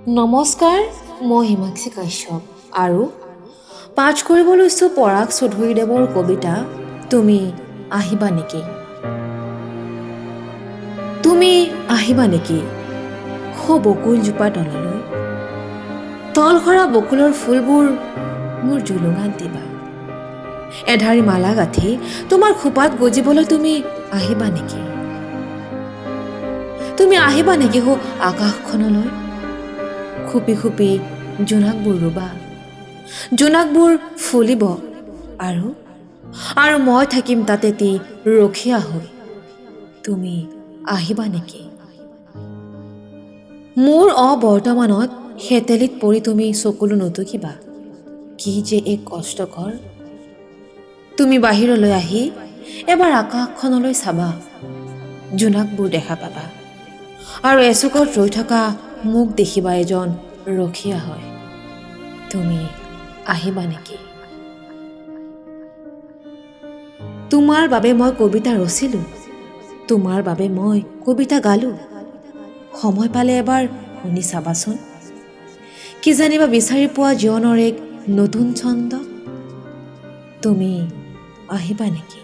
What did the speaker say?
নমস্কাৰ, মই হিমাক্ষী কাশ্যপ আৰু পাঠ কৰিব লৈছোঁ পৰাগ চৌধুৰীদেৱৰ কবিতা তুমি আহিবা নেকি। তুমি আহিবা নেকি বকুলজোপা তললৈ, তল সৰা বকুলৰ ফুলবোৰ মোৰ জুলুঙাত দিবা। এধাৰি মালা গাঁঠি তোমাৰ খোপাত গজিবলৈ তুমি আহিবা নেকি। তুমি আহিবা নেকি আকাশখনলৈ, খুপি খুপি জোনাকবোৰ ৰুবা। জোনাকবোৰ ফুলিব আৰু মই থাকিম তাত এটি ৰখীয়া হৈ। তুমি আহিবা নেকি। মোৰ বৰ্তমানত হেতেলিত পৰি তুমি চকুলো নুটুকিবা। কি যে এক কষ্টকৰ। তুমি বাহিৰলৈ আহি এবাৰ আকাশখনলৈ চাবা, জোনাকবোৰ দেখা পাবা আৰু এচুকত ৰৈ থকা মোক দেখিবা এজন ৰখীয়া হয়। তুমি আহিবা নেকি। তোমাৰ বাবে মই কবিতা ৰচিলোঁ, তোমাৰ বাবে মই কবিতা গালোঁ। সময় পালে এবাৰ শুনি চাবাচোন, কি জানিবা বিচাৰি পোৱা জীৱনৰ এক নতুন ছন্দ। তুমি আহিবা নেকি।